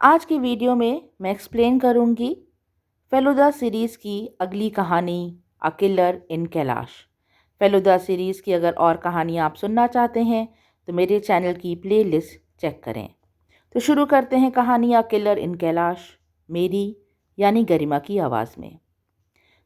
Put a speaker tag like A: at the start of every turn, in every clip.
A: आज की वीडियो में मैं एक्सप्लेन करूंगी फेलुदा सीरीज़ की अगली कहानी a killer in Kailash. Feluda series की अगर और कहानियाँ आप सुनना चाहते हैं तो मेरे चैनल की प्लेलिस्ट चेक करें। तो शुरू करते हैं कहानी अ किलर इन कैलाश, मेरी यानी गरिमा की आवाज़ में।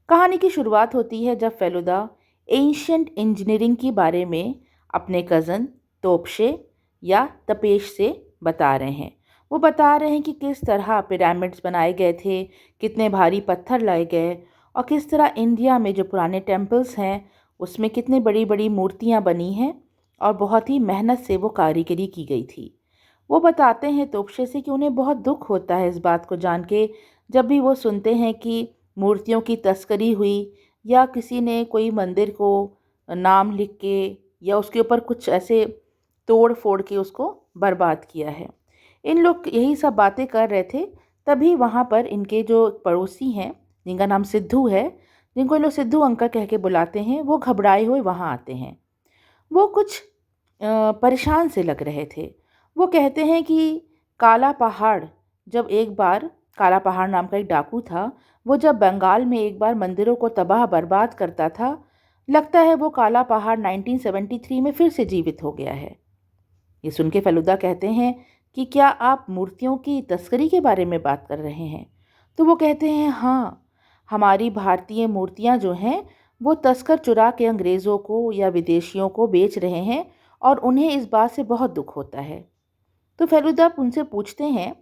A: कहानी की शुरुआत होती है जब फेलुदा एंशियंट इंजीनियरिंग के बारे में अपने कज़न तोप्शे या तपेश से बता रहे हैं। वो बता रहे हैं कि किस तरह पिरामिड्स बनाए गए थे, कितने भारी पत्थर लाए गए और किस तरह इंडिया में जो पुराने टेम्पल्स हैं उसमें कितनी बड़ी बड़ी मूर्तियाँ बनी हैं और बहुत ही मेहनत से वो कारीगरी की गई थी। वो बताते हैं तोप्शे से कि उन्हें बहुत दुख होता है इस बात को जान के जब भी वो सुनते हैं कि मूर्तियों की तस्करी हुई या किसी ने कोई मंदिर को नाम लिख के या उसके ऊपर कुछ ऐसे तोड़ फोड़ के उसको बर्बाद किया है। इन लोग यही सब बातें कर रहे थे, तभी वहाँ पर इनके जो पड़ोसी हैं जिनका नाम सिद्धू है, जिनको ये लोग सिद्धू अंकल कह के बुलाते हैं, वो घबराए हुए वहाँ आते हैं। वो कुछ परेशान से लग रहे थे। वो कहते हैं कि काला पहाड़ जब एक बार काला पहाड़ नाम का एक डाकू था, वो जब बंगाल में एक बार मंदिरों को तबाह बर्बाद करता था, लगता है वो काला पहाड़ 1973 में फिर से जीवित हो गया है। ये सुन के फेलुदा कहते हैं कि क्या आप मूर्तियों की तस्करी के बारे में बात कर रहे हैं? तो वो कहते हैं हाँ, हमारी भारतीय मूर्तियाँ जो हैं वो तस्कर चुरा के अंग्रेज़ों को या विदेशियों को बेच रहे हैं और उन्हें इस बात से बहुत दुख होता है। तो फेलुदा उनसे पूछते हैं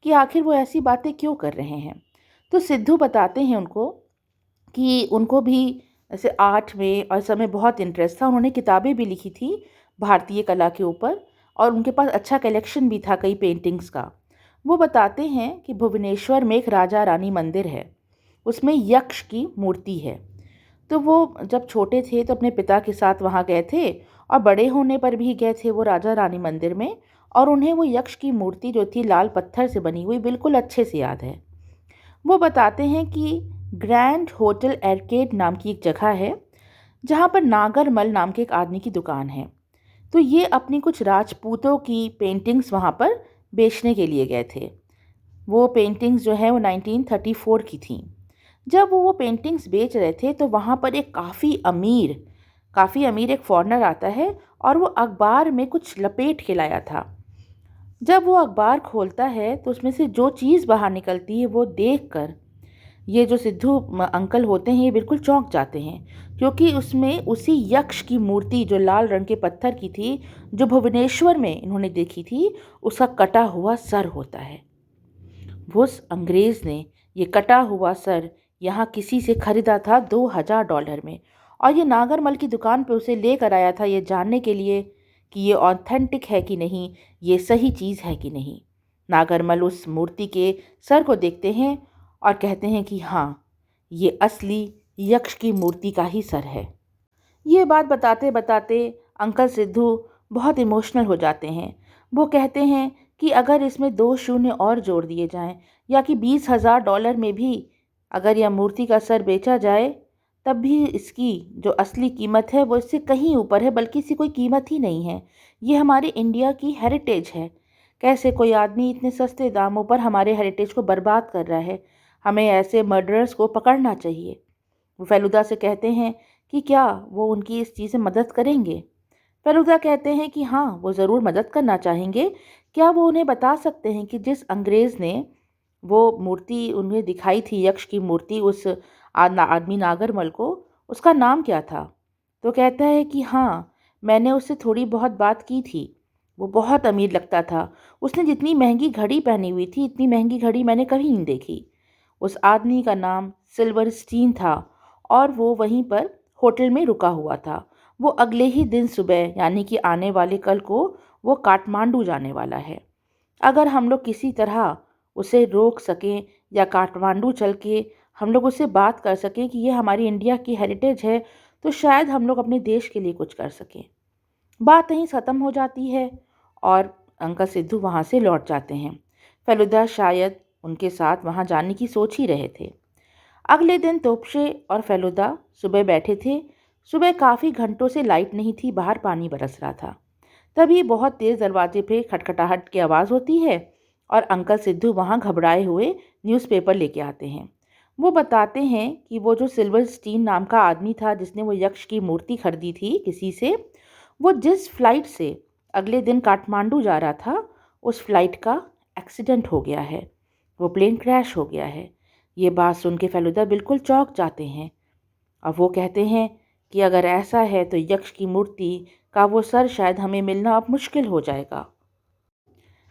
A: कि आखिर वो ऐसी बातें क्यों कर रहे हैं। तो सिद्धू बताते हैं उनको कि उनको भी ऐसे आर्ट में और समय बहुत इंटरेस्ट था। उन्होंने किताबें भी लिखी थी भारतीय कला के ऊपर और उनके पास अच्छा कलेक्शन भी था कई पेंटिंग्स का। वो बताते हैं कि भुवनेश्वर में एक राजा रानी मंदिर है, उसमें यक्ष की मूर्ति है। तो वो जब छोटे थे तो अपने पिता के साथ वहाँ गए थे और बड़े होने पर भी गए थे वो राजा रानी मंदिर में, और उन्हें वो यक्ष की मूर्ति जो थी लाल पत्थर से बनी हुई बिल्कुल अच्छे से याद है। वो बताते हैं कि ग्रैंड होटल एर्केड नाम की एक जगह है जहाँ पर नागरमल नाम के एक आदमी की दुकान है। तो ये अपनी कुछ राजपूतों की पेंटिंग्स वहाँ पर बेचने के लिए गए थे। वो पेंटिंग्स जो है वो 1934 की थी। जब वो पेंटिंग्स बेच रहे थे तो वहाँ पर एक काफ़ी अमीर एक फॉरेनर आता है और वो अखबार में कुछ लपेट के लाया था। जब वो अखबार खोलता है तो उसमें से जो चीज़ बाहर निकलती है वो देखकर ये जो सिद्धू अंकल होते हैं ये बिल्कुल चौंक जाते हैं, क्योंकि उसमें उसी यक्ष की मूर्ति जो लाल रंग के पत्थर की थी, जो भुवनेश्वर में इन्होंने देखी थी, उसका कटा हुआ सर होता है। उस अंग्रेज़ ने ये कटा हुआ सर यहाँ किसी से खरीदा था $2000 में, और ये नागरमल की दुकान पे उसे लेकर आया था ये जानने के लिए कि ये ऑथेंटिक है कि नहीं, ये सही चीज़ है कि नहीं। नागरमल उस मूर्ति के सर को देखते हैं और कहते हैं कि हाँ, ये असली यक्ष की मूर्ति का ही सर है। ये बात बताते बताते अंकल सिद्धू बहुत इमोशनल हो जाते हैं। वो कहते हैं कि अगर इसमें 2 शून्य और जोड़ दिए जाएं या कि $20,000 में भी अगर यह मूर्ति का सर बेचा जाए, तब भी इसकी जो असली कीमत है वो इससे कहीं ऊपर है, बल्कि इसकी कोई कीमत ही नहीं है। ये हमारे इंडिया की हेरिटेज है। कैसे कोई आदमी इतने सस्ते दामों पर हमारे हेरिटेज को बर्बाद कर रहा है? हमें ऐसे मर्डरर्स को पकड़ना चाहिए। वो फेलुदा से कहते हैं कि क्या वो उनकी इस चीज़ में मदद करेंगे। फेलुदा कहते हैं कि हाँ, वो ज़रूर मदद करना चाहेंगे। क्या वो उन्हें बता सकते हैं कि जिस अंग्रेज़ ने वो मूर्ति उन्हें दिखाई थी, यक्ष की मूर्ति, उस आदमी नागरमल को, उसका नाम क्या था? तो कहता है कि हाँ, मैंने उससे थोड़ी बहुत बात की थी। वो बहुत अमीर लगता था। उसने जितनी महंगी घड़ी पहनी हुई थी, इतनी महंगी घड़ी मैंने कभी नहीं देखी। उस आदमी का नाम सिल्वरस्टीन था और वो वहीं पर होटल में रुका हुआ था। वो अगले ही दिन सुबह यानी कि आने वाले कल को वो काठमांडू जाने वाला है। अगर हम लोग किसी तरह उसे रोक सकें या काठमांडू चल के हम लोग उससे बात कर सकें कि ये हमारी इंडिया की हेरिटेज है, तो शायद हम लोग अपने देश के लिए कुछ कर सकें। बात यहीं ख़त्म हो जाती है और अंकल सिद्धू वहाँ से लौट जाते हैं। फेलुदा शायद उनके साथ वहाँ जाने की सोच ही रहे थे। अगले दिन तोप्शे और फेलुदा सुबह बैठे थे। सुबह काफ़ी घंटों से लाइट नहीं थी, बाहर पानी बरस रहा था। तभी बहुत तेज़ दरवाजे पे खटखटाहट की आवाज़ होती है और अंकल सिद्धू वहाँ घबराए हुए न्यूज़पेपर लेके आते हैं। वो बताते हैं कि वो जो सिल्वरस्टीन नाम का आदमी था जिसने वो यक्ष की मूर्ति खरीदी थी किसी से, वो जिस फ्लाइट से अगले दिन काठमांडू जा रहा था उस फ्लाइट का एक्सीडेंट हो गया है, वो प्लेन क्रैश हो गया है। ये बात सुन के फेलुदा बिल्कुल चौंक जाते हैं। अब वो कहते हैं कि अगर ऐसा है तो यक्ष की मूर्ति का वो सर शायद हमें मिलना अब मुश्किल हो जाएगा।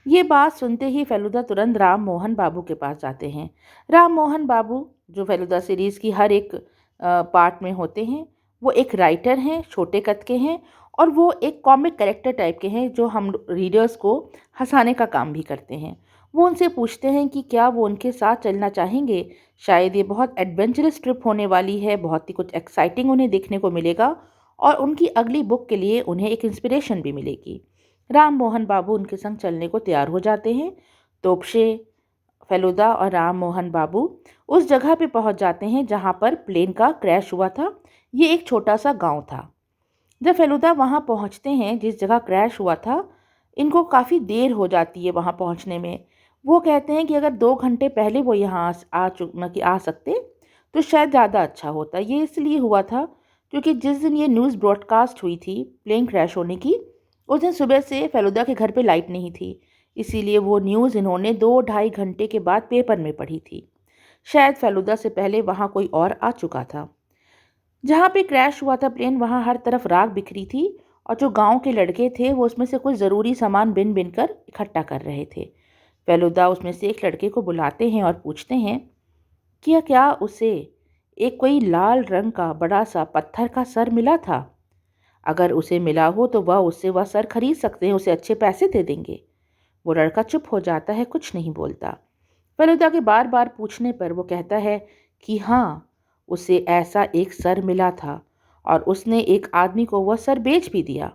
A: ये बात सुनते ही फेलुदा तुरंत राम मोहन बाबू के पास जाते हैं। राम मोहन बाबू जो फेलुदा सीरीज़ की हर एक पार्ट में होते हैं, वो एक राइटर हैं, छोटे कद के हैं और वो एक कॉमिक कैरेक्टर टाइप के हैं जो हम रीडर्स को हंसाने का काम भी करते हैं। वो उनसे पूछते हैं कि क्या वो उनके साथ चलना चाहेंगे। शायद ये बहुत एडवेंचरस ट्रिप होने वाली है, बहुत ही कुछ एक्साइटिंग उन्हें देखने को मिलेगा और उनकी अगली बुक के लिए उन्हें एक इंस्पिरेशन भी मिलेगी। राम मोहन बाबू उनके संग चलने को तैयार हो जाते हैं। तोपशे, फेलुदा और राम मोहन बाबू उस जगह पे पहुंच जाते हैं जहां पर प्लेन का क्रैश हुआ था। ये एक छोटा सा गांव था। जब फेलुदा वहां पहुंचते हैं जिस जगह क्रैश हुआ था, इनको काफ़ी देर हो जाती है वहां पहुंचने में। वो कहते हैं कि अगर 2 घंटे पहले वो यहाँ आ सकते तो शायद ज़्यादा अच्छा होता। ये इसलिए हुआ था क्योंकि जिस दिन ये न्यूज़ ब्रॉडकास्ट हुई थी प्लेन क्रैश होने की, उस दिन सुबह से फेलुदा के घर पे लाइट नहीं थी। इसीलिए वो न्यूज़ इन्होंने 2 ढाई घंटे के बाद पेपर में पढ़ी थी। शायद फेलुदा से पहले वहाँ कोई और आ चुका था। जहाँ पे क्रैश हुआ था प्लेन, वहाँ हर तरफ राख बिखरी थी और जो गांव के लड़के थे वो उसमें से कुछ ज़रूरी सामान बिन बिन कर इकट्ठा कर रहे थे। फेलुदा उसमें से एक लड़के को बुलाते हैं और पूछते हैं कि क्या उसे एक कोई लाल रंग का बड़ा सा पत्थर का सर मिला था। अगर उसे मिला हो तो वह उससे वह सर खरीद सकते हैं, उसे अच्छे पैसे दे देंगे। वो लड़का चुप हो जाता है, कुछ नहीं बोलता। फेलुदा के बार बार पूछने पर वो कहता है कि हाँ, उसे ऐसा एक सर मिला था और उसने एक आदमी को वह सर बेच भी दिया।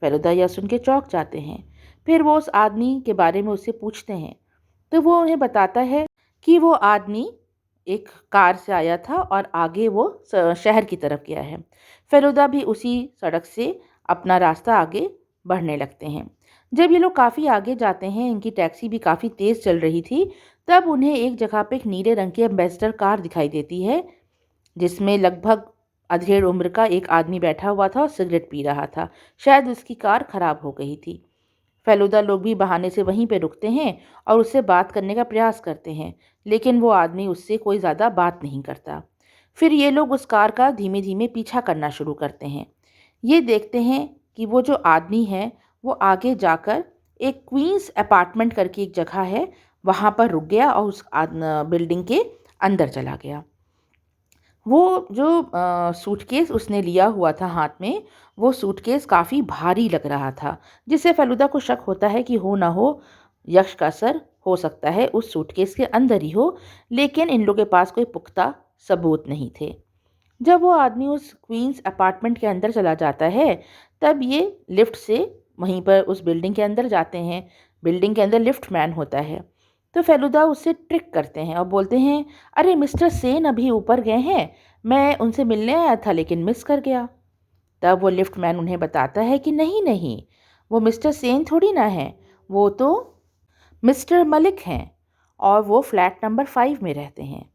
A: फेलुदा यह सुन के चौंक जाते हैं। फिर वो उस आदमी के बारे में उससे पूछते हैं तो वो उन्हें बताता है कि वो आदमी एक कार से आया था और आगे वो शहर की तरफ गया है। फेलुदा भी उसी सड़क से अपना रास्ता आगे बढ़ने लगते हैं। जब ये लोग काफ़ी आगे जाते हैं, इनकी टैक्सी भी काफ़ी तेज़ चल रही थी, तब उन्हें एक जगह पे एक नीले रंग की एम्बेसडर कार दिखाई देती है जिसमें लगभग अधेड़ उम्र का एक आदमी बैठा हुआ था और सिगरेट पी रहा था। शायद उसकी कार खराब हो गई थी। फेलुदा लोग भी बहाने से वहीं पे रुकते हैं और उससे बात करने का प्रयास करते हैं, लेकिन वो आदमी उससे कोई ज़्यादा बात नहीं करता। फिर ये लोग उस कार का धीमे धीमे पीछा करना शुरू करते हैं। ये देखते हैं कि वो जो आदमी है वो आगे जाकर एक क्वींस अपार्टमेंट करके एक जगह है, वहाँ पर रुक गया और उस बिल्डिंग के अंदर चला गया। वो जो सूटकेस उसने लिया हुआ था हाथ में, वो सूटकेस काफ़ी भारी लग रहा था, जिससे फेलुदा को शक होता है कि हो ना हो यक्ष का सर हो सकता है उस सूटकेस के अंदर ही हो, लेकिन इन लोगों के पास कोई पुख्ता सबूत नहीं थे। जब वो आदमी उस क्वींस अपार्टमेंट के अंदर चला जाता है, तब ये लिफ्ट से वहीं पर उस बिल्डिंग के अंदर जाते हैं। बिल्डिंग के अंदर लिफ्ट मैन होता है, तो फेलुदा उससे ट्रिक करते हैं और बोलते हैं, अरे मिस्टर सेन अभी ऊपर गए हैं, मैं उनसे मिलने आया था लेकिन मिस कर गया। तब वो लिफ्ट मैन उन्हें बताता है कि नहीं नहीं, वो मिस्टर सेन थोड़ी ना है, वो तो मिस्टर मलिक हैं और वो फ्लैट नंबर 5 में रहते हैं।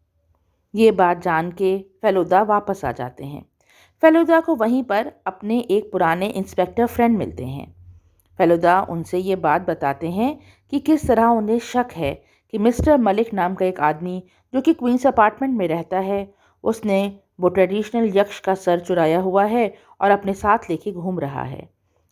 A: ये बात जान के फेलुदा वापस आ जाते हैं। फेलुदा को वहीं पर अपने एक पुराने इंस्पेक्टर फ्रेंड मिलते हैं। फेलुदा उनसे ये बात बताते हैं कि किस तरह उन्हें शक है कि मिस्टर मलिक नाम का एक आदमी जो कि क्वींस अपार्टमेंट में रहता है, उसने वो ट्रेडिशनल यक्ष का सर चुराया हुआ है और अपने साथ लेके घूम रहा है।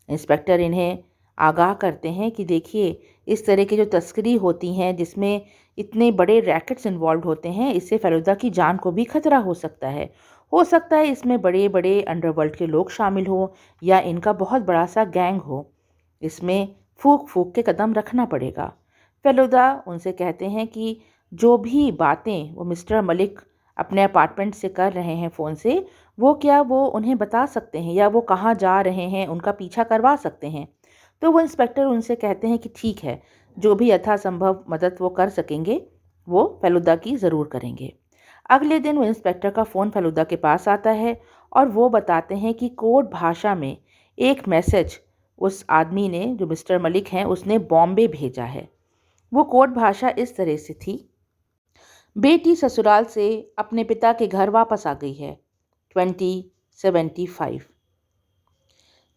A: इंस्पेक्टर इन्हें आगाह करते हैं कि देखिए, इस तरह की जो तस्करी होती हैं जिसमें इतने बड़े रैकेट्स इन्वॉल्व होते हैं, इससे फेलुदा की जान को भी खतरा हो सकता है। हो सकता है इसमें बड़े बड़े अंडरवर्ल्ड के लोग शामिल हों या इनका बहुत बड़ा सा गैंग हो। इसमें फूक फूक के कदम रखना पड़ेगा। फेलुदा उनसे कहते हैं कि जो भी बातें वो मिस्टर मलिक अपने अपार्टमेंट से कर रहे हैं फ़ोन से, वो क्या वो उन्हें बता सकते हैं या वो कहाँ जा रहे हैं, उनका पीछा करवा सकते हैं। तो वो इंस्पेक्टर उनसे कहते हैं कि ठीक है, जो भी यथासंभव मदद वो कर सकेंगे वो फेलुदा की ज़रूर करेंगे। अगले दिन वो इंस्पेक्टर का फ़ोन फेलुदा के पास आता है और वो बताते हैं कि कोड भाषा में एक मैसेज उस आदमी ने, जो मिस्टर मलिक हैं, उसने बॉम्बे भेजा है। वो कोड भाषा इस तरह से थी। बेटी ससुराल से अपने पिता के घर वापस आ गई है। 2075।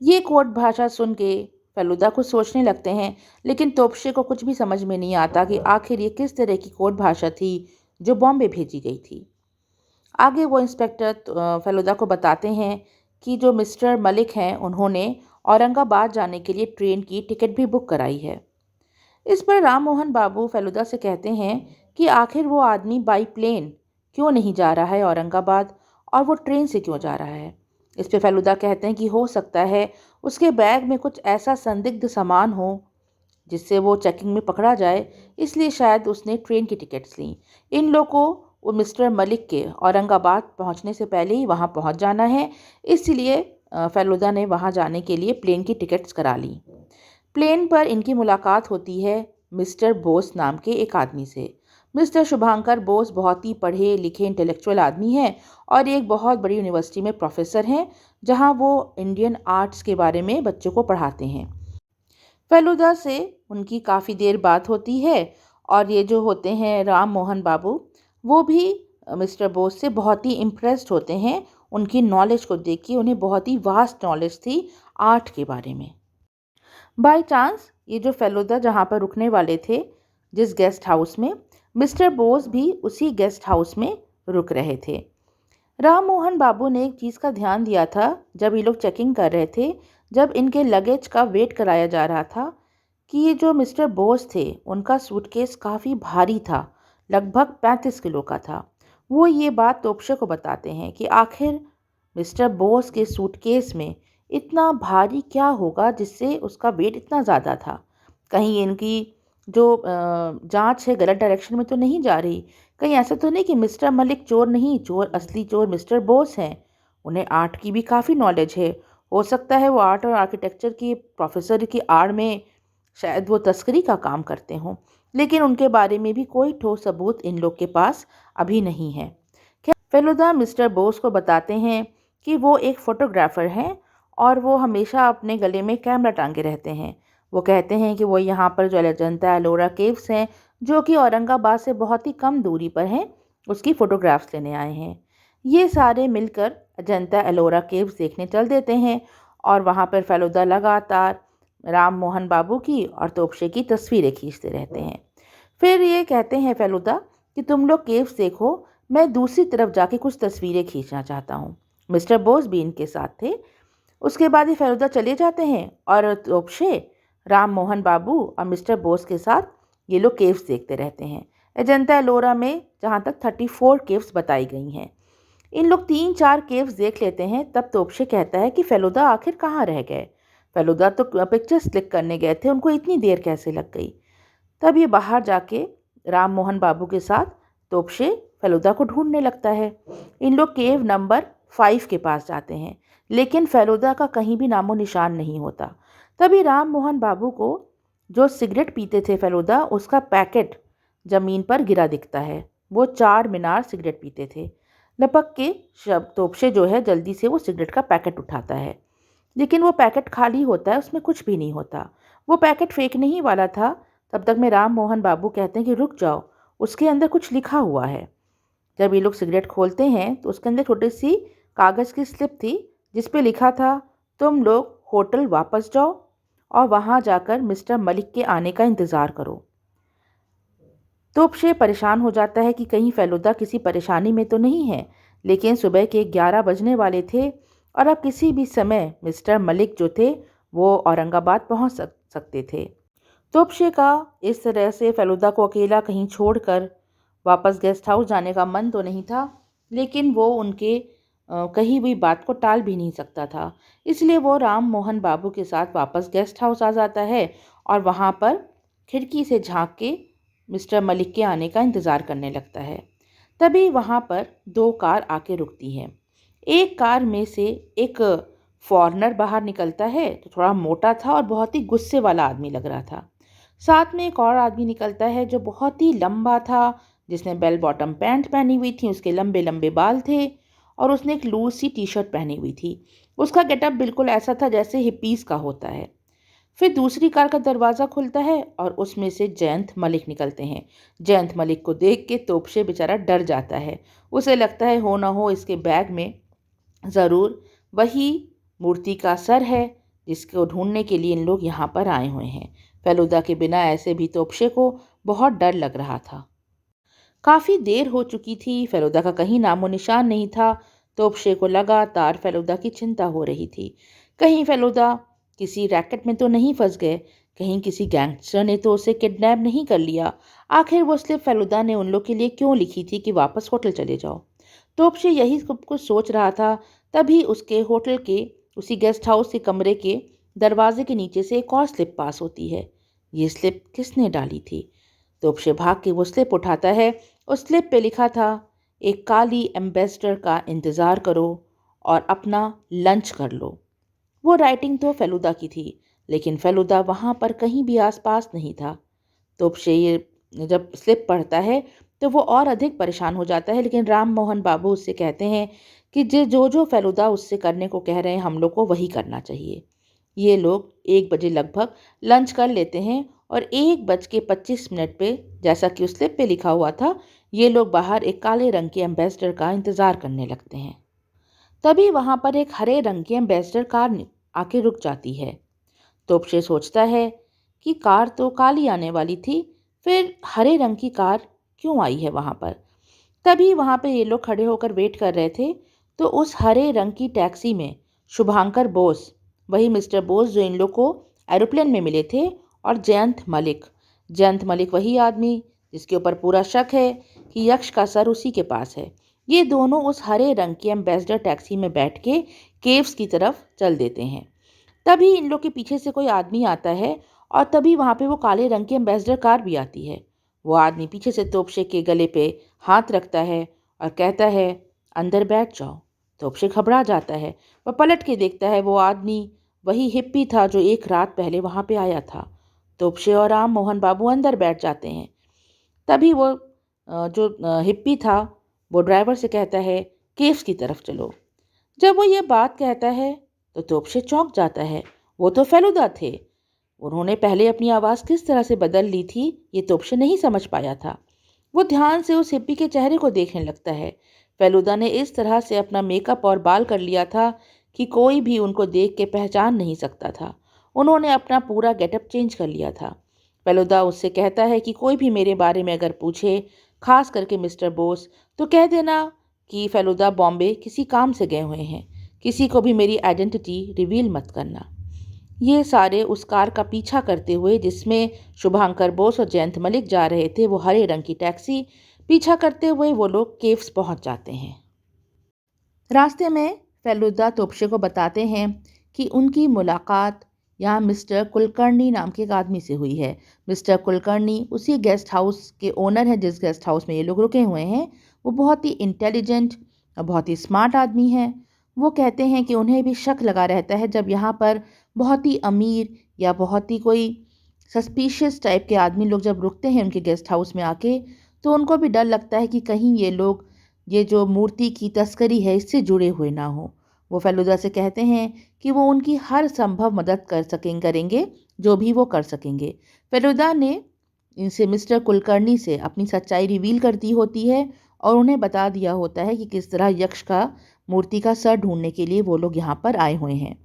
A: ये कोड भाषा सुन के फेलुदा कुछ सोचने लगते हैं, लेकिन तोप्शे को कुछ भी समझ में नहीं आता कि आखिर ये किस तरह की कोड भाषा थी जो बॉम्बे भेजी गई थी। आगे वो इंस्पेक्टर फेलुदा को बताते हैं कि जो मिस्टर मलिक हैं उन्होंने औरंगाबाद जाने के लिए ट्रेन की टिकट भी बुक कराई है। इस पर राम मोहन बाबू फेलुदा से कहते हैं कि आखिर वो आदमी बाई प्लेन क्यों नहीं जा रहा है औरंगाबाद, और वो ट्रेन से क्यों जा रहा है। इस पे फेलुदा कहते हैं कि हो सकता है उसके बैग में कुछ ऐसा संदिग्ध सामान हो जिससे वो चेकिंग में पकड़ा जाए, इसलिए शायद उसने ट्रेन की टिकट्स ली। इन लोगों को वो मिस्टर मलिक के औरंगाबाद पहुंचने से पहले ही वहां पहुंच जाना है, इसलिए फेलुदा ने वहां जाने के लिए प्लेन की टिकट्स करा ली। प्लेन पर इनकी मुलाकात होती है मिस्टर बोस नाम के एक आदमी से। मिस्टर शुभांकर बोस बहुत ही पढ़े लिखे इंटेलेक्चुअल आदमी हैं और एक बहुत बड़ी यूनिवर्सिटी में प्रोफेसर हैं, जहां वो इंडियन आर्ट्स के बारे में बच्चों को पढ़ाते हैं। फेलुदा से उनकी काफ़ी देर बात होती है और ये जो होते हैं राम मोहन बाबू, वो भी मिस्टर बोस से बहुत ही इम्प्रेस्ड होते हैं। उनकी नॉलेज को देख के उन्हें बहुत ही वास्ट नॉलेज थी आर्ट के बारे में। बाय चांस ये जो फेलुदा जहाँ पर रुकने वाले थे, जिस गेस्ट हाउस में, मिस्टर बोस भी उसी गेस्ट हाउस में रुक रहे थे। राम मोहन बाबू ने एक चीज़ का ध्यान दिया था जब ये लोग चेकिंग कर रहे थे, जब इनके लगेज का वेट कराया जा रहा था, कि ये जो मिस्टर बोस थे उनका सूटकेस काफ़ी भारी था, लगभग 35 किलो का था। वो ये बात तोप्शे को बताते हैं कि आखिर मिस्टर बोस के सूटकेस में इतना भारी क्या होगा जिससे उसका वेट इतना ज़्यादा था। कहीं इनकी जो जांच है गलत डायरेक्शन में तो नहीं जा रही। कहीं ऐसा तो नहीं कि मिस्टर मलिक चोर नहीं, चोर असली चोर मिस्टर बोस हैं। उन्हें आर्ट की भी काफ़ी नॉलेज है। हो सकता है वो आर्ट और आर्किटेक्चर की प्रोफेसर की आड़ में शायद वो तस्करी का काम करते हों, लेकिन उनके बारे में भी कोई ठोस सबूत इन लोग के पास अभी नहीं है। फेलुदा मिस्टर बोस को बताते हैं कि वो एक फ़ोटोग्राफ़र हैं और वो हमेशा अपने गले में कैमरा टांगे रहते हैं। वो कहते हैं कि वो यहाँ पर जो अजंता एलोरा केव्स हैं, जो कि औरंगाबाद से बहुत ही कम दूरी पर हैं, उसकी फ़ोटोग्राफ्स लेने आए हैं। ये सारे मिलकर अजंता एलोरा केव्स देखने चल देते हैं और वहाँ पर फेलुदा लगातार राम मोहन बाबू की और तोप्शे की तस्वीरें खींचते रहते हैं। फिर ये कहते हैं फेलुदा कि तुम लोग केव्स देखो, मैं दूसरी तरफ जाके कुछ तस्वीरें खींचना चाहता हूँ। मिस्टर बोस भी इनके साथ थे। उसके बाद ये फेलुदा चले जाते हैं और तोप्शे, राम मोहन बाबू और मिस्टर बोस के साथ ये लोग केव्स देखते रहते हैं। अजंता एलोरा में जहाँ तक 34 केव्स बताई गई हैं। इन लोग 3-4 केव्स देख लेते हैं, तब तोप्शे कहता है कि फेलुदा आखिर कहाँ रह गए। फेलुदा तो पिक्चर्स क्लिक करने गए थे, उनको इतनी देर कैसे लग गई। तब ये बाहर जाके राम मोहन बाबू के साथ तोप्शे फेलुदा को ढूंढने लगता है। इन लोग केव नंबर 5 के पास जाते हैं, लेकिन फेलुदा का कहीं भी नामो निशान नहीं होता। तभी राम मोहन बाबू को जो सिगरेट पीते थे फेलुदा, उसका पैकेट ज़मीन पर गिरा दिखता है। वो 4 मीनार सिगरेट पीते थे। लपक के तोप्शे जो है जल्दी से वो सिगरेट का पैकेट उठाता है, लेकिन वो पैकेट खाली होता है, उसमें कुछ भी नहीं होता। वो पैकेट फेंकने ही वाला था, तब तक में राम मोहन बाबू कहते हैं कि रुक जाओ, उसके अंदर कुछ लिखा हुआ है। जब ये लोग सिगरेट खोलते हैं तो उसके अंदर छोटी सी कागज़ की स्लिप थी, जिस पे लिखा था, तुम लोग होटल वापस जाओ और वहाँ जाकर मिस्टर मलिक के आने का इंतज़ार करो। तोप्शे परेशान हो जाता है कि कहीं फेलुदा किसी परेशानी में तो नहीं है, लेकिन सुबह के 11 बजने वाले थे और अब किसी भी समय मिस्टर मलिक जो थे वो औरंगाबाद पहुंच सकते थे। तोप्शे का इस तरह से फेलुदा को अकेला कहीं छोड़कर वापस गेस्ट हाउस जाने का मन तो नहीं था, लेकिन वो उनके कही हुई बात को टाल भी नहीं सकता था। इसलिए वो राम मोहन बाबू के साथ वापस गेस्ट हाउस आ जाता है और वहाँ पर खिड़की से झांक के मिस्टर मलिक के आने का इंतज़ार करने लगता है। तभी वहाँ पर 2 कार आके रुकती हैं। एक कार में से एक फॉरेनर बाहर निकलता है, तो थोड़ा मोटा था और बहुत ही गुस्से वाला आदमी लग रहा था। साथ में एक और आदमी निकलता है जो बहुत ही लंबा था, जिसने बेल बॉटम पैंट पहनी हुई थी, उसके लंबे लंबे बाल थे और उसने एक लूज सी टी शर्ट पहनी हुई थी। उसका गेटअप बिल्कुल ऐसा था जैसे हिप्पीज़ का होता है। फिर दूसरी कार का दरवाज़ा खुलता है और उसमें से जयंत मलिक निकलते हैं। जयंत मलिक को देख के तोपशे बेचारा डर जाता है। उसे लगता है हो ना हो इसके बैग में ज़रूर वही मूर्ति का सर है जिसको ढूंढने के लिए इन लोग यहाँ पर आए हुए हैं। फेलुदा के बिना ऐसे भी तोपशे को बहुत डर लग रहा था। काफ़ी देर हो चुकी थी, फेलुदा का कहीं नामो निशान नहीं था। तोपशे को लगातार फेलुदा की चिंता हो रही थी। कहीं फेलुदा किसी रैकेट में तो नहीं फंस गए, कहीं किसी गैंगस्टर ने तो उसे किडनैप नहीं कर लिया। आखिर वो स्लिप फेलुदा ने उन लोग के लिए क्यों लिखी थी कि वापस होटल चले जाओ। तोपशे यही सब कुछ सोच रहा था, तभी उसके होटल के उसी गेस्ट हाउस के कमरे के दरवाजे के नीचे से एक और स्लिप पास होती है। ये स्लिप किसने डाली थी? तोपशे भाग के वो स्लिप उठाता है। उस स्लिप पे लिखा था, एक काली एम्बेसडर का इंतज़ार करो और अपना लंच कर लो। वो राइटिंग तो फेलुदा की थी, लेकिन फेलुदा वहाँ पर कहीं भी आसपास नहीं था। तोपशे ये जब स्लिप पढ़ता है तो वो और अधिक परेशान हो जाता है, लेकिन राम मोहन बाबू उससे कहते हैं कि जो जो फेलुदा उससे करने को कह रहे हैं हम लोग को वही करना चाहिए। ये लोग 1 बजे लगभग लंच कर लेते हैं और 1 बज के 25 मिनट पे, जैसा कि उस स्लिप पे लिखा हुआ था, ये लोग बाहर एक काले रंग के एम्बेसडर का इंतज़ार करने लगते हैं। तभी वहाँ पर एक हरे रंग की एम्बेसडर कार आके रुक जाती है। तोपशे सोचता है कि कार तो काली आने वाली थी, फिर हरे रंग की कार क्यों आई है वहाँ पर। तभी वहाँ पे ये लोग खड़े होकर वेट कर रहे थे, तो उस हरे रंग की टैक्सी में शुभांकर बोस, वही मिस्टर बोस जो इन लोग को एरोप्लेन में मिले थे, और जयंत मलिक वही आदमी जिसके ऊपर पूरा शक है कि यक्ष का सर उसी के पास है। ये दोनों उस हरे रंग की एम्बेसडर टैक्सी में बैठ के केव्स की तरफ चल देते हैं। तभी इन लोग के पीछे से कोई आदमी आता है और तभी वहाँ पे वो काले रंग की एम्बेसडर कार भी आती है। वो आदमी पीछे से तोपशे के गले पे हाथ रखता है और कहता है, अंदर बैठ जाओ। तोपशे घबरा जाता है। वह पलट के देखता है, वो आदमी वही हिप्पी था जो एक रात पहले वहाँ पे आया था। तोपशे और राम मोहन बाबू अंदर बैठ जाते हैं। तभी वो जो हिप्पी था वो ड्राइवर से कहता है, केव्स की तरफ चलो। जब वो ये बात कहता है तो तोपशे चौंक जाता है। वो तो फेलुदा थे। उन्होंने पहले अपनी आवाज़ किस तरह से बदल ली थी ये तोपशे नहीं समझ पाया था। वो ध्यान से उस हिप्पी के चेहरे को देखने लगता है। फेलुदा ने इस तरह से अपना मेकअप और बाल कर लिया था कि कोई भी उनको देख के पहचान नहीं सकता था। उन्होंने अपना पूरा गेटअप चेंज कर लिया था। फेलुदा उससे कहता है कि कोई भी मेरे बारे में अगर पूछे, खास करके मिस्टर बोस, तो कह देना कि फेलुदा बॉम्बे किसी काम से गए हुए हैं। किसी को भी मेरी आइडेंटिटी रिवील मत करना। ये सारे उस कार का पीछा करते हुए जिसमें शुभांकर बोस और जयंत मलिक जा रहे थे, वो हरे रंग की टैक्सी पीछा करते हुए वो लोग केव्स पहुंच जाते हैं। रास्ते में फेलुदा तोपशे को बताते हैं कि उनकी मुलाकात यहाँ मिस्टर कुलकर्णी नाम के एक आदमी से हुई है। मिस्टर कुलकर्णी उसी गेस्ट हाउस के ओनर हैं जिस गेस्ट हाउस में ये लोग रुके हुए हैं। वो बहुत ही इंटेलिजेंट और बहुत ही स्मार्ट आदमी हैं। वो कहते हैं कि उन्हें भी शक लगा रहता है जब यहाँ पर बहुत ही अमीर या बहुत ही कोई सस्पिशियस टाइप के आदमी लोग जब रुकते हैं उनके गेस्ट हाउस में आके, तो उनको भी डर लगता है कि कहीं ये लोग ये जो मूर्ति की तस्करी है इससे जुड़े हुए ना हो। वो फेलुदा से कहते हैं कि वो उनकी हर संभव मदद करेंगे, जो भी वो कर सकेंगे। फेलुदा ने इनसे मिस्टर कुलकर्णी से अपनी सच्चाई रिवील कर दी होती है और उन्हें बता दिया होता है कि किस तरह यक्ष का मूर्ति का सर ढूंढने के लिए वो लोग यहाँ पर आए हुए हैं।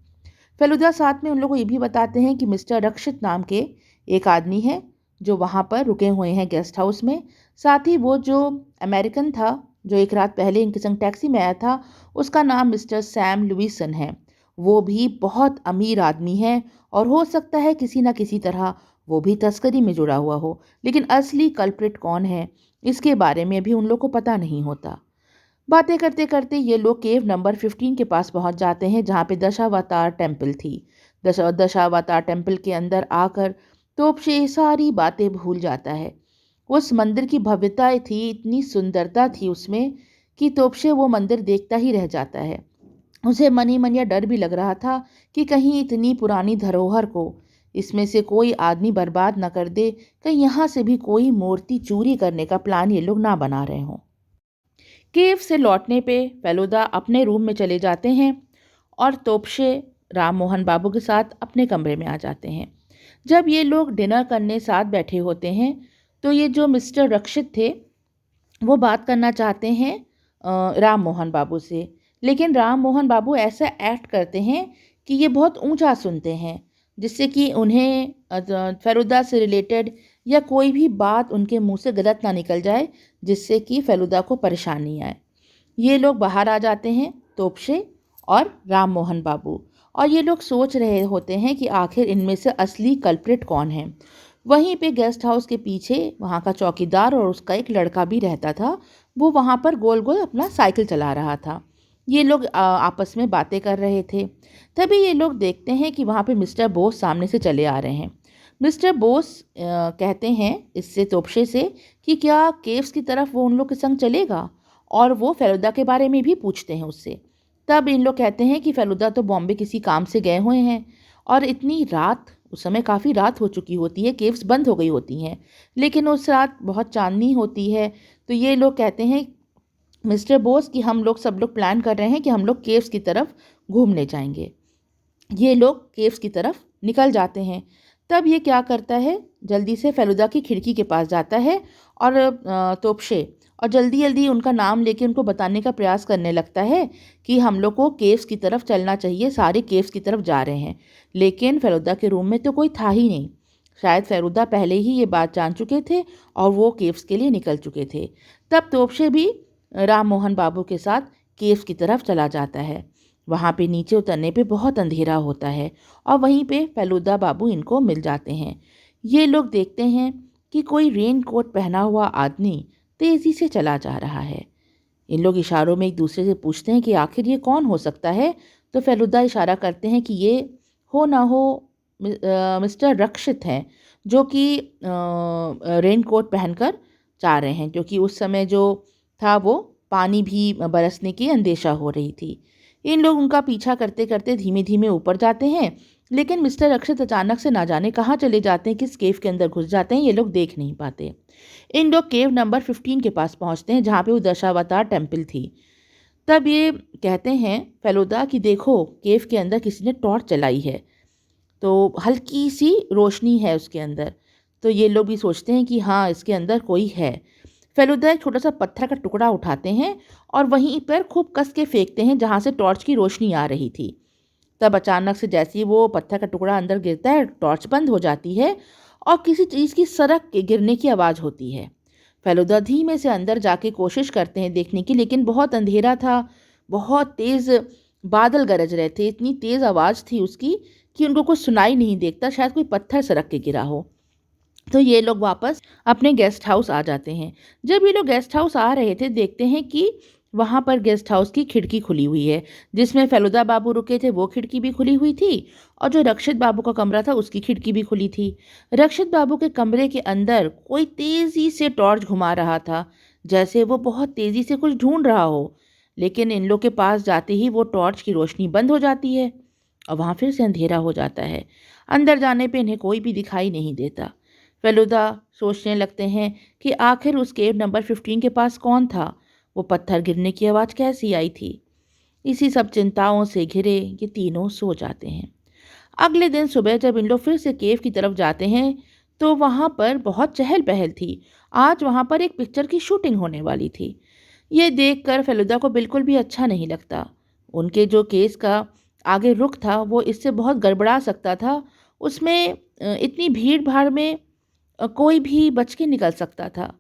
A: फेलुदा साथ में उन लोगों को ये भी बताते हैं कि मिस्टर रक्षित नाम के एक आदमी है जो वहाँ पर रुके हुए हैं गेस्ट हाउस में। साथ ही वो जो अमेरिकन था जो एक रात पहले इनके संग टैक्सी में आया था, उसका नाम मिस्टर सैम लुइसन है। वो भी बहुत अमीर आदमी है और हो सकता है किसी ना किसी तरह वो भी तस्करी में जुड़ा हुआ हो, लेकिन असली कल्प्रिट कौन है इसके बारे में भी उन लोग को पता नहीं होता। बातें करते करते ये लोग केव नंबर 15 के पास पहुंच जाते हैं जहाँ पे दशावतार टेम्पल थी। दशावतार टेम्पल के अंदर आकर तोपशे सारी बातें भूल जाता है। उस मंदिर की भव्यता थी, इतनी सुंदरता थी उसमें कि तोपशे वो मंदिर देखता ही रह जाता है। उसे मन ही मन यह डर भी लग रहा था कि कहीं इतनी पुरानी धरोहर को इसमें से कोई आदमी बर्बाद न कर दे, कहीं यहाँ से भी कोई मूर्ति चोरी करने का प्लान ये लोग ना बना रहे हों। केव से लौटने पे फेलुदा अपने रूम में चले जाते हैं और तोपशे राम मोहन बाबू के साथ अपने कमरे में आ जाते हैं। जब ये लोग डिनर करने साथ बैठे होते हैं तो ये जो मिस्टर रक्षित थे वो बात करना चाहते हैं राम मोहन बाबू से। लेकिन राम मोहन बाबू ऐसा एक्ट करते हैं कि ये बहुत ऊंचा सुनते हैं, जिससे कि उन्हें फेलुदा से रिलेटेड या कोई भी बात उनके मुंह से गलत ना निकल जाए, जिससे कि फेलुदा को परेशानी आए। ये लोग बाहर आ जाते हैं, तोपशे और राम मोहन बाबू, और ये लोग सोच रहे होते हैं कि आखिर इनमें से असली कल्प्रिट कौन है। वहीं पे गेस्ट हाउस के पीछे वहाँ का चौकीदार और उसका एक लड़का भी रहता था। वो वहाँ पर गोल गोल अपना साइकिल चला रहा था। ये लोग आपस में बातें कर रहे थे। तभी ये लोग देखते हैं कि वहाँ पे मिस्टर बोस सामने से चले आ रहे हैं। मिस्टर बोस कहते हैं इससे, तोपशे से, कि क्या केव्स की तरफ वो उन लोग के संग चलेगा, और वो फेलुदा के बारे में भी पूछते हैं उससे। तब इन लोग कहते हैं कि फेलुदा तो बॉम्बे किसी काम से गए हुए हैं, और इतनी रात, उस समय काफ़ी रात हो चुकी होती है, केव्स बंद हो गई होती हैं, लेकिन उस रात बहुत चांदनी होती है। तो ये लोग कहते हैं मिस्टर बोस कि हम लोग सब लोग प्लान कर रहे हैं कि हम लोग केव्स की तरफ घूमने जाएंगे। ये लोग केव्स की तरफ निकल जाते हैं। तब ये क्या करता है, जल्दी से फेलुदा की खिड़की के पास जाता है और तोपशे, और जल्दी जल्दी उनका नाम लेके उनको बताने का प्रयास करने लगता है कि हम लोग को केव्स की तरफ चलना चाहिए, सारे केव्स की तरफ जा रहे हैं। लेकिन फेलुदा के रूम में तो कोई था ही नहीं। शायद फेलुदा पहले ही ये बात जान चुके थे और वो केव्स के लिए निकल चुके थे। तब तोपशे भी राम मोहन बाबू के साथ केव्स की तरफ चला जाता है। वहाँ पे नीचे उतरने पे बहुत अंधेरा होता है, और वहीं पे फेलुदा बाबू इनको मिल जाते हैं। ये लोग देखते हैं कि कोई रेन कोट पहना हुआ आदमी तेज़ी से चला जा रहा है। इन लोग इशारों में एक दूसरे से पूछते हैं कि आखिर ये कौन हो सकता है। तो फेलुदा इशारा करते हैं कि ये हो ना हो मिस्टर रक्षित हैं, जो कि रेन कोट पहनकर जा रहे हैं, क्योंकि उस समय जो था वो पानी भी बरसने की अंदेशा हो रही थी। इन लोग उनका पीछा करते करते धीमे धीमे ऊपर जाते हैं, लेकिन मिस्टर अक्षत अचानक से ना जाने कहाँ चले जाते हैं, किस केव के अंदर घुस जाते हैं, ये लोग देख नहीं पाते। इन लोग केव नंबर 15 के पास पहुँचते हैं, जहाँ पे वो दशावतार टेम्पल थी। तब ये कहते हैं फेलुदा कि देखो, केव के अंदर किसी ने टॉर्च जलाई है, तो हल्की सी रोशनी है उसके अंदर। तो ये लोग भी सोचते हैं कि हाँ, इसके अंदर कोई है। फेलुदा एक छोटा सा पत्थर का टुकड़ा उठाते हैं और वहीं पर खूब कस के फेंकते हैं जहाँ से टॉर्च की रोशनी आ रही थी। तब अचानक से जैसे ही वो पत्थर का टुकड़ा अंदर गिरता है, टॉर्च बंद हो जाती है और किसी चीज़ की सरक के गिरने की आवाज़ होती है। फेलुदा धीमे से अंदर जाके कोशिश करते हैं देखने की, लेकिन बहुत अंधेरा था, बहुत तेज़ बादल गरज रहे थे, इतनी तेज़ आवाज़ थी उसकी कि उनको कुछ सुनाई नहीं देता, शायद कोई पत्थर सरक के गिरा हो। तो ये लोग वापस अपने गेस्ट हाउस आ जाते हैं। जब ये लोग गेस्ट हाउस आ रहे थे, देखते हैं कि वहाँ पर गेस्ट हाउस की खिड़की खुली हुई है। जिसमें फेलुदा बाबू रुके थे वो खिड़की भी खुली हुई थी, और जो रक्षित बाबू का कमरा था उसकी खिड़की भी खुली थी। रक्षित बाबू के कमरे के अंदर कोई तेज़ी से टॉर्च घुमा रहा था, जैसे वो बहुत तेज़ी से कुछ ढूंढ रहा हो। लेकिन इन लोग के पास जाते ही वो टॉर्च की रोशनी बंद हो जाती है और वहाँ फिर से अंधेरा हो जाता है। अंदर जाने पे इन्हें कोई भी दिखाई नहीं देता। फेलुदा सोचने लगते हैं कि आखिर उस केव नंबर 15 के पास कौन था, वो पत्थर गिरने की आवाज़ कैसी आई थी। इसी सब चिंताओं से घिरे ये तीनों सो जाते हैं। अगले दिन सुबह जब इन लोग फिर से केव की तरफ जाते हैं तो वहाँ पर बहुत चहल पहल थी। आज वहाँ पर एक पिक्चर की शूटिंग होने वाली थी। ये देखकर फेलुदा को बिल्कुल भी अच्छा नहीं लगता। उनके जो केस का आगे रुख था वो इससे बहुत गड़बड़ा सकता था। उसमें इतनी भीड़ भाड़ में कोई भी बच के निकल सकता था।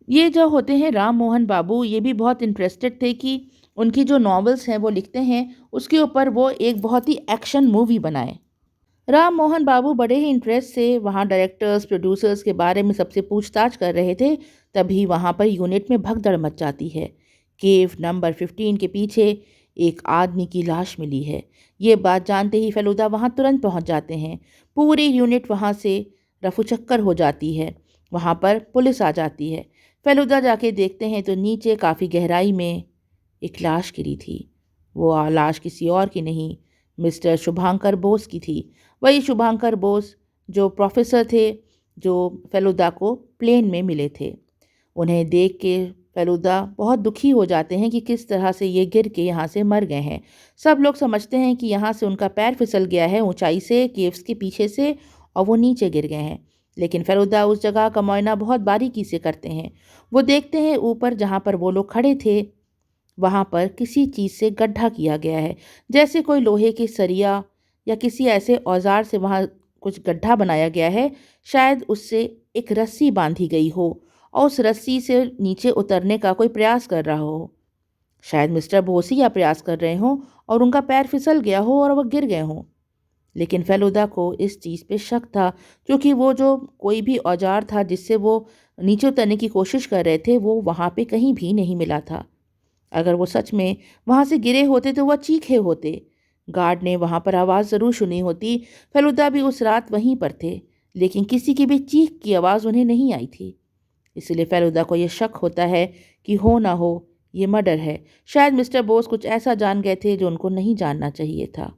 A: ये जो होते हैं राम मोहन बाबू, ये भी बहुत इंटरेस्टेड थे कि उनकी जो नॉवेल्स हैं वो लिखते हैं, उसके ऊपर वो एक बहुत ही एक्शन मूवी बनाए। राम मोहन बाबू बड़े ही इंटरेस्ट से वहाँ डायरेक्टर्स, प्रोड्यूसर्स के बारे में सबसे पूछताछ कर रहे थे। तभी वहाँ पर यूनिट में भगदड़ मच जाती है। केव नंबर 15 के पीछे एक आदमी की लाश मिली है। ये बात जानते ही फेलुदा वहाँ तुरंत पहुँच जाते हैं। पूरी यूनिट वहाँ से रफूचक्कर हो जाती है। वहाँ पर पुलिस आ जाती है। फेलुदा जाके देखते हैं तो नीचे काफ़ी गहराई में एक लाश गिरी थी। वो लाश किसी और की नहीं, मिस्टर शुभांकर बोस की थी। वही शुभांकर बोस जो प्रोफेसर थे, जो फेलुदा को प्लेन में मिले थे। उन्हें देख के फेलुदा बहुत दुखी हो जाते हैं कि किस तरह से ये गिर के यहाँ से मर गए हैं। सब लोग समझते हैं कि यहाँ से उनका पैर फिसल गया है ऊंचाई से, केव्स के पीछे से, और वो नीचे गिर गए हैं। लेकिन फेलुदा उस जगह का मुआयना बहुत बारीकी से करते हैं। वो देखते हैं ऊपर जहाँ पर वो लोग खड़े थे, वहाँ पर किसी चीज़ से गड्ढा किया गया है, जैसे कोई लोहे की सरिया या किसी ऐसे औजार से वहाँ कुछ गड्ढा बनाया गया है। शायद उससे एक रस्सी बांधी गई हो और उस रस्सी से नीचे उतरने का कोई प्रयास कर रहा हो। शायद मिस्टर बोस ही यह प्रयास कर रहे हों और उनका पैर फिसल गया हो और वह गिर गए हों। लेकिन फेलुदा को इस चीज़ पे शक था, क्योंकि वो जो कोई भी औजार था जिससे वो नीचे उतरने की कोशिश कर रहे थे, वो वहाँ पे कहीं भी नहीं मिला था। अगर वो सच में वहाँ से गिरे होते तो वह चीखे होते। गार्ड ने वहाँ पर आवाज़ ज़रूर सुनी होती। फेलुदा भी उस रात वहीं पर थे, लेकिन किसी की भी चीख की आवाज़ उन्हें नहीं आई थी। इसलिए फेलुदा को यह शक होता है कि हो ना हो ये मर्डर है। शायद मिस्टर बोस कुछ ऐसा जान गए थे जो उनको नहीं जानना चाहिए था।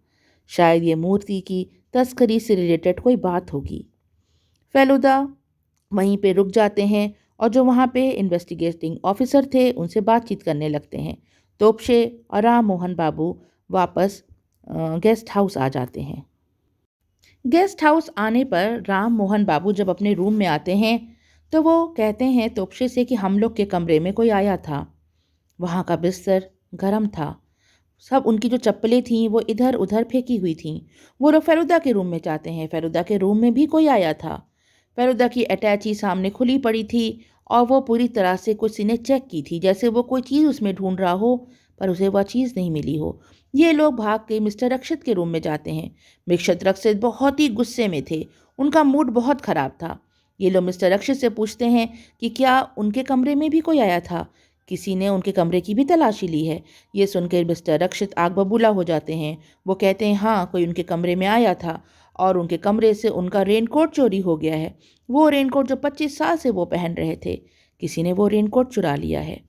A: शायद ये मूर्ति की तस्करी से रिलेटेड कोई बात होगी। फेलुदा वहीं पे रुक जाते हैं और जो वहाँ पे इन्वेस्टिगेटिंग ऑफिसर थे उनसे बातचीत करने लगते हैं। तोपशे और राम मोहन बाबू वापस गेस्ट हाउस आ जाते हैं। गेस्ट हाउस आने पर राम मोहन बाबू जब अपने रूम में आते हैं तो वो कहते हैं तोपशे से कि हम लोग के कमरे में कोई आया था। वहाँ का बिस्तर गर्म था। सब उनकी जो चप्पलें थीं वो इधर उधर फेंकी हुई थीं। वो लोग फेलुदा के रूम में जाते हैं। फेलुदा के रूम में भी कोई आया था। फेलुदा की अटैची सामने खुली पड़ी थी और वो पूरी तरह से कुछ ने चेक की थी, जैसे वो कोई चीज़ उसमें ढूंढ रहा हो, पर उसे वह चीज़ नहीं मिली हो। ये लोग भाग के मिस्टर रक्षित के रूम में जाते हैं। मिस्टर रक्षित बहुत ही गुस्से में थे। उनका मूड बहुत ख़राब था। ये लोग मिस्टर रक्षित से पूछते हैं कि क्या उनके कमरे में भी कोई आया था। किसी ने उनके कमरे की भी तलाशी ली है। ये सुनकर मिस्टर रक्षित आग बबूला हो जाते हैं। वो कहते हैं हाँ, कोई उनके कमरे में आया था और उनके कमरे से उनका रेनकोट चोरी हो गया है। वो रेनकोट जो 25 साल से वो पहन रहे थे, किसी ने वो रेनकोट चुरा लिया है।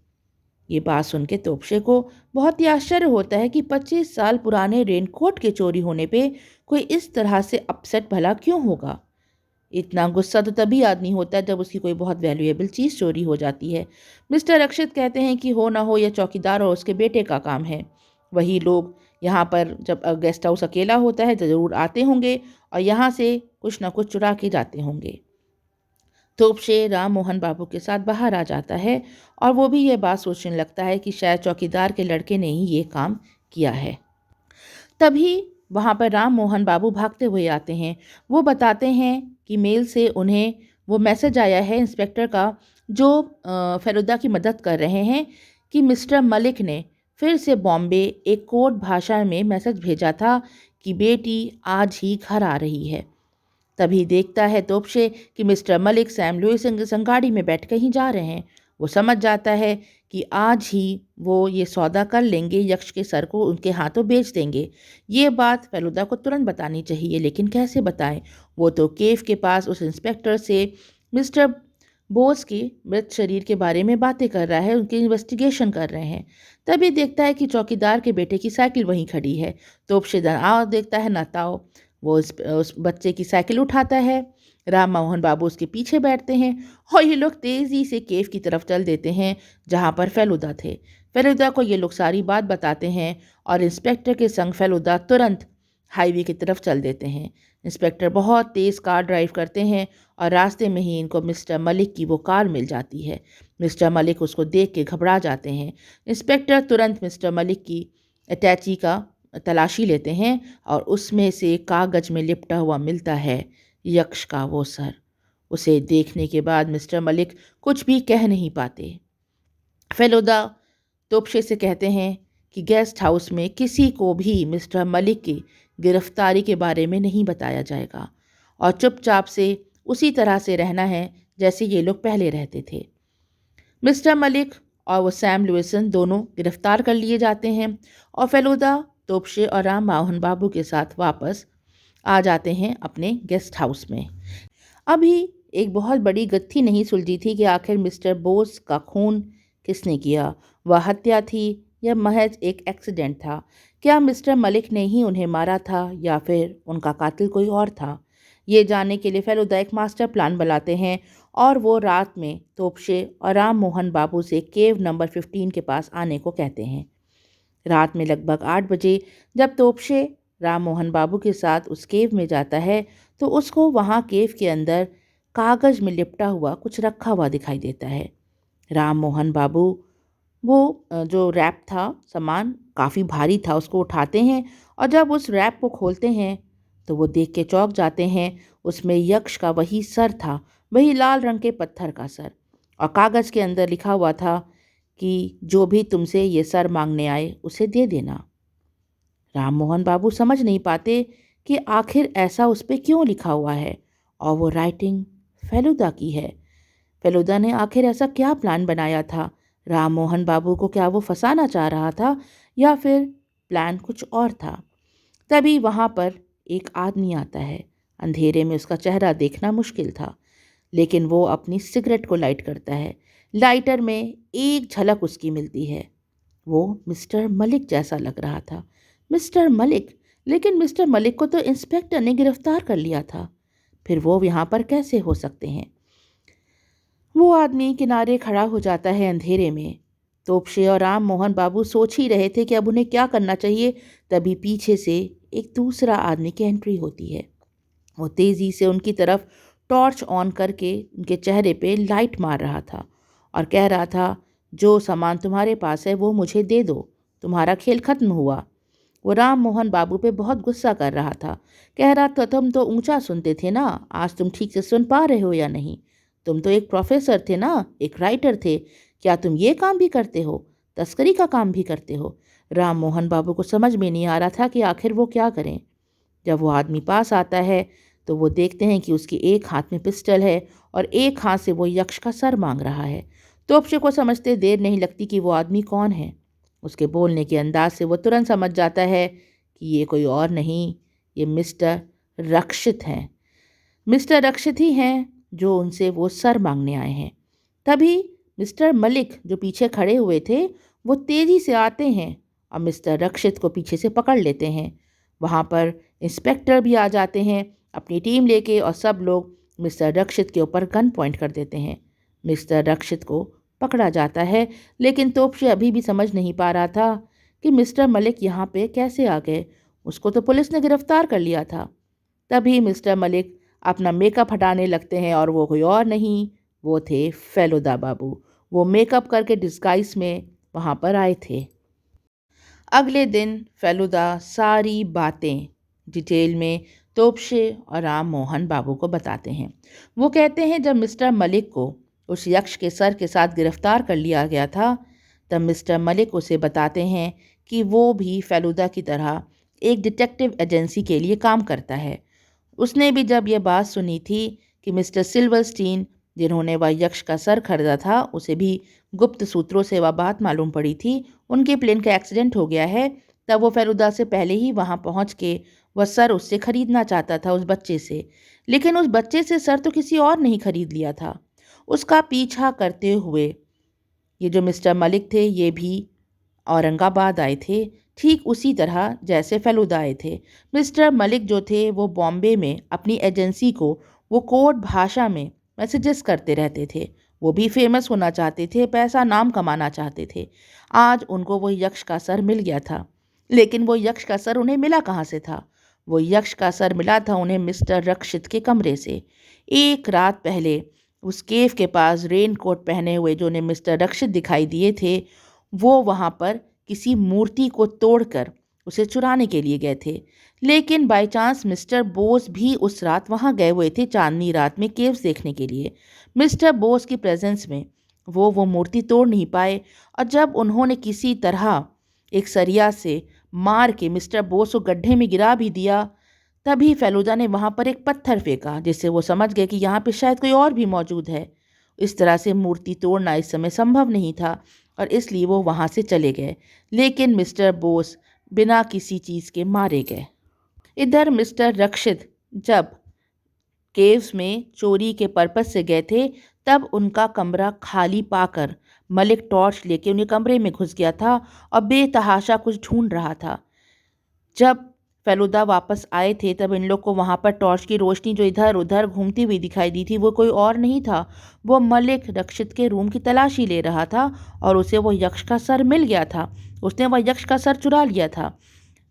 A: ये बात सुन के तोपशे को बहुत ही आश्चर्य होता है कि 25 साल पुराने रेनकोट के चोरी होने पे कोई इस तरह से अपसेट भला क्यों होगा। इतना गुस्सा तो तभी आदमी होता है जब उसकी कोई बहुत वैल्यूएबल चीज़ चोरी हो जाती है। मिस्टर अक्षित कहते हैं कि हो ना हो यह चौकीदार और उसके बेटे का काम है। वही लोग यहाँ पर जब गेस्ट हाउस अकेला होता है तो ज़रूर आते होंगे और यहाँ से कुछ ना कुछ चुरा के जाते होंगे। तोपशे राम मोहन बाबू के साथ बाहर आ जाता है और वो भी ये बात सोचने लगता है कि शायद चौकीदार के लड़के ने ही ये काम किया है। तभी वहाँ पर राम मोहन बाबू भागते हुए आते हैं। वो बताते हैं कि मेल से उन्हें वो मैसेज आया है इंस्पेक्टर का, जो फेलुदा की मदद कर रहे हैं, कि मिस्टर मलिक ने फिर से बॉम्बे एक कोड भाषा में मैसेज भेजा था कि बेटी आज ही घर आ रही है। तभी देखता है तोपशे कि मिस्टर मलिक सैम लुइस संग गाड़ी में बैठ कहीं जा रहे हैं। वो समझ जाता है कि आज ही वो ये सौदा कर लेंगे, यक्ष के सर को उनके हाथों बेच देंगे। ये बात फेलुदा को तुरंत बतानी चाहिए, लेकिन कैसे बताएं। वो तो केव के पास उस इंस्पेक्टर से मिस्टर बोस के मृत शरीर के बारे में बातें कर रहा है, उनकी इन्वेस्टिगेशन कर रहे हैं। तभी देखता है कि चौकीदार के बेटे की साइकिल वहीं खड़ी है। तोपशे आओ देखता है ना ताओ। वो उस बच्चे की साइकिल उठाता है। राम मोहन बाबू उसके पीछे बैठते हैं और ये लोग तेज़ी से केव की तरफ चल देते हैं जहाँ पर फेलुदा थे। फेलुदा को ये लोग सारी बात बताते हैं और इंस्पेक्टर के संग फेलुदा तुरंत हाईवे की तरफ चल देते हैं। इंस्पेक्टर बहुत तेज़ कार ड्राइव करते हैं और रास्ते में ही इनको मिस्टर मलिक की वो कार मिल जाती है। मिस्टर मलिक उसको देख के घबरा जाते हैं। इंस्पेक्टर तुरंत मिस्टर मलिक की अटैची का तलाशी लेते हैं और उसमें से कागज में लिपटा हुआ मिलता है यक्ष का वो सर। उसे देखने के बाद मिस्टर मलिक कुछ भी कह नहीं पाते। फेलुदा तोपशे से कहते हैं कि गेस्ट हाउस में किसी को भी मिस्टर मलिक की गिरफ्तारी के बारे में नहीं बताया जाएगा और चुपचाप से उसी तरह से रहना है जैसे ये लोग पहले रहते थे। मिस्टर मलिक और वो सैम लुइसन दोनों गिरफ्तार कर लिए जाते हैं और फेलुदा तोपशे और राम मोहन बाबू के साथ वापस आ जाते हैं अपने गेस्ट हाउस में। अभी एक बहुत बड़ी गत्थी नहीं सुलझी थी कि आखिर मिस्टर बोस का खून किसने किया। वह हत्या थी या महज एक एक्सीडेंट था। क्या मिस्टर मलिक ने ही उन्हें मारा था या फिर उनका कातिल कोई और था। ये जानने के लिए फेलुदा एक मास्टर प्लान बनाते हैं और वो रात में तोपशे और राम मोहन बाबू से केव नंबर 15 के पास आने को कहते हैं। रात में लगभग 8 बजे जब तोपशे राम मोहन बाबू के साथ उस केव में जाता है तो उसको वहाँ केव के अंदर कागज़ में लिपटा हुआ कुछ रखा हुआ दिखाई देता है। राम मोहन बाबू वो जो रैप था सामान काफ़ी भारी था, उसको उठाते हैं और जब उस रैप को खोलते हैं तो वो देख के चौंक जाते हैं। उसमें यक्ष का वही सर था, वही लाल रंग के पत्थर का सर, और कागज़ के अंदर लिखा हुआ था कि जो भी तुमसे ये सर मांगने आए उसे दे देना। राम मोहन बाबू समझ नहीं पाते कि आखिर ऐसा उस पे क्यों लिखा हुआ है, और वो राइटिंग फेलुदा की है। फेलुदा ने आखिर ऐसा क्या प्लान बनाया था? राम मोहन बाबू को क्या वो फंसाना चाह रहा था या फिर प्लान कुछ और था? तभी वहाँ पर एक आदमी आता है। अंधेरे में उसका चेहरा देखना मुश्किल था, लेकिन वो अपनी सिगरेट को लाइट करता है। लाइटर में एक झलक उसकी मिलती है। वो मिस्टर मलिक जैसा लग रहा था। मिस्टर मलिक? लेकिन मिस्टर मलिक को तो इंस्पेक्टर ने गिरफ्तार कर लिया था, फिर वो यहाँ पर कैसे हो सकते हैं? वो आदमी किनारे खड़ा हो जाता है अंधेरे में। तोपशे और राम मोहन बाबू सोच ही रहे थे कि अब उन्हें क्या करना चाहिए, तभी पीछे से एक दूसरा आदमी की एंट्री होती है। वो तेज़ी से उनकी तरफ टॉर्च ऑन करके उनके चेहरे पे लाइट मार रहा था और कह रहा था, जो सामान तुम्हारे पास है वो मुझे दे दो, तुम्हारा खेल खत्म हुआ। वो राम मोहन बाबू पे बहुत गुस्सा कर रहा था। कह रहा था, तुम तो ऊंचा सुनते थे ना, आज तुम ठीक से सुन पा रहे हो या नहीं? तुम तो एक प्रोफेसर थे ना, एक राइटर थे, क्या तुम ये काम भी करते हो? तस्करी का काम भी करते हो? राम मोहन बाबू को समझ में नहीं आ रहा था कि आखिर वो क्या करें। जब वो आदमी पास आता है तो वो देखते हैं कि उसकी एक हाथ में पिस्टल है और एक हाथ से वो यक्ष का सर मांग रहा है। तोपशे को समझते देर नहीं लगती कि वो आदमी कौन है। उसके बोलने के अंदाज से वो तुरंत समझ जाता है कि ये कोई और नहीं, ये मिस्टर रक्षित हैं। मिस्टर रक्षित ही हैं जो उनसे वो सर मांगने आए हैं। तभी मिस्टर मलिक जो पीछे खड़े हुए थे वो तेज़ी से आते हैं और मिस्टर रक्षित को पीछे से पकड़ लेते हैं। वहाँ पर इंस्पेक्टर भी आ जाते हैं अपनी टीम लेके, और सब लोग मिस्टर रक्षित के ऊपर गन पॉइंट कर देते हैं। मिस्टर रक्षित को पकड़ा जाता है, लेकिन तोपशे अभी भी समझ नहीं पा रहा था कि मिस्टर मलिक यहाँ पे कैसे आ गए। उसको तो पुलिस ने गिरफ्तार कर लिया था। तभी मिस्टर मलिक अपना मेकअप हटाने लगते हैं और वो कोई और नहीं, वो थे फेलुदा बाबू। वो मेकअप करके डिस्गाइज में वहाँ पर आए थे। अगले दिन फेलुदा सारी बातें डिटेल में तोपशे और राम मोहन बाबू को बताते हैं। वो कहते हैं, जब मिस्टर मलिक को उस यक्ष के सर के साथ गिरफ्तार कर लिया गया था, तब मिस्टर मलिक उसे बताते हैं कि वो भी फेलुदा की तरह एक डिटेक्टिव एजेंसी के लिए काम करता है। उसने भी जब यह बात सुनी थी कि मिस्टर सिल्वरस्टीन, जिन्होंने वह यक्ष का सर खरीदा था, उसे भी गुप्त सूत्रों से वह बात मालूम पड़ी थी, उनके प्लेन का एक्सीडेंट हो गया है, तब वो फेलुदा से पहले ही वहाँ पहुँच के वह सर उससे खरीदना चाहता था, उस बच्चे से। लेकिन उस बच्चे से सर तो किसी और नहीं खरीद लिया था। उसका पीछा करते हुए ये जो मिस्टर मलिक थे ये भी औरंगाबाद आए थे, ठीक उसी तरह जैसे फेलुदा आए थे। मिस्टर मलिक जो थे वो बॉम्बे में अपनी एजेंसी को वो कोड भाषा में मैसेजेस करते रहते थे। वो भी फेमस होना चाहते थे, पैसा नाम कमाना चाहते थे। आज उनको वो यक्ष का सर मिल गया था, लेकिन वो यक्ष का सर उन्हें मिला कहाँ से था? वो यक्ष का सर मिला था उन्हें मिस्टर रक्षित के कमरे से। एक रात पहले उस केव के पास रेन कोट पहने हुए जो उन्हें मिस्टर रक्षित दिखाई दिए थे, वो वहाँ पर किसी मूर्ति को तोड़कर उसे चुराने के लिए गए थे। लेकिन बाय चांस मिस्टर बोस भी उस रात वहाँ गए हुए थे, चांदनी रात में केव्स देखने के लिए। मिस्टर बोस की प्रेजेंस में वो मूर्ति तोड़ नहीं पाए, और जब उन्होंने किसी तरह एक सरिया से मार के मिस्टर बोस को गड्ढे में गिरा भी दिया, तभी फेलुदा ने वहाँ पर एक पत्थर फेंका, जिससे वो समझ गए कि यहाँ पे शायद कोई और भी मौजूद है। इस तरह से मूर्ति तोड़ना इस समय संभव नहीं था और इसलिए वो वहाँ से चले गए। लेकिन मिस्टर बोस बिना किसी चीज़ के मारे गए। इधर मिस्टर रक्षित जब केव्स में चोरी के पर्पस से गए थे, तब उनका कमरा खाली पाकर मलिक टॉर्च लेके उन्हें कमरे में घुस गया था और बेतहाशा कुछ ढूंढ रहा था। जब फेलुदा वापस आए थे तब इन लोग को वहाँ पर टॉर्च की रोशनी जो इधर उधर घूमती हुई दिखाई दी थी, वो कोई और नहीं था, वो मलिक रक्षित के रूम की तलाशी ले रहा था और उसे वो यक्ष का सर मिल गया था। उसने वह यक्ष का सर चुरा लिया था।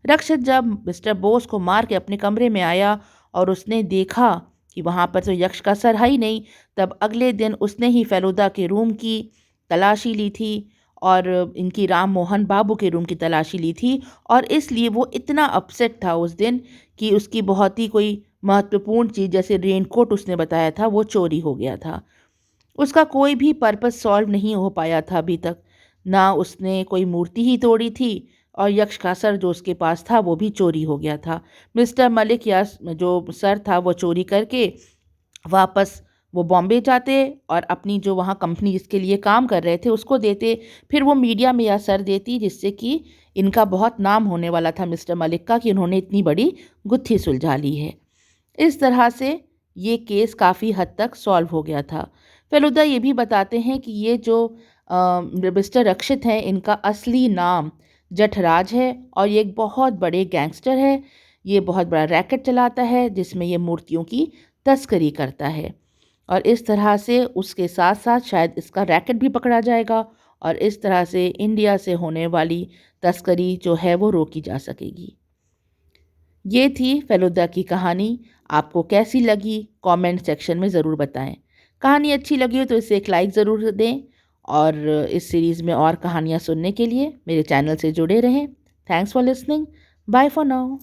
A: रक्षित जब मिस्टर बोस को मार के अपने कमरे में आया और उसने देखा कि वहाँ पर तो यक्ष का सर है ही नहीं, तब अगले दिन उसने ही फेलुदा के रूम की तलाशी ली थी और इनकी राम मोहन बाबू के रूम की तलाशी ली थी। और इसलिए वो इतना अपसेट था उस दिन कि उसकी बहुत ही कोई महत्वपूर्ण चीज़ जैसे रेनकोट उसने बताया था वो चोरी हो गया था। उसका कोई भी पर्पस सॉल्व नहीं हो पाया था अभी तक। ना उसने कोई मूर्ति ही तोड़ी थी और यक्ष का सर जो उसके पास था वो भी चोरी हो गया था। मिस्टर मलिक या जो सर था वो चोरी करके वापस वो बॉम्बे जाते और अपनी जो वहाँ कंपनी जिसके लिए काम कर रहे थे उसको देते। फिर वो मीडिया में यह सर देती जिससे कि इनका बहुत नाम होने वाला था मिस्टर मलिक का कि उन्होंने इतनी बड़ी गुत्थी सुलझा ली है। इस तरह से ये केस काफ़ी हद तक सॉल्व हो गया था। फेलुदा ये भी बताते हैं कि ये जो मिस्टर रक्षित हैं इनका असली नाम जठराज है और ये एक बहुत बड़े गैंगस्टर है। ये बहुत बड़ा रैकेट चलाता है जिसमें ये मूर्तियों की तस्करी करता है और इस तरह से उसके साथ साथ शायद इसका रैकेट भी पकड़ा जाएगा और इस तरह से इंडिया से होने वाली तस्करी जो है वो रोकी जा सकेगी। ये थी फेलुदा की कहानी। आपको कैसी लगी कमेंट सेक्शन में ज़रूर बताएं। कहानी अच्छी लगी हो तो इसे एक लाइक ज़रूर दें और इस सीरीज़ में और कहानियाँ सुनने के लिए मेरे चैनल से जुड़े रहें। Thanks for listening. Bye for now.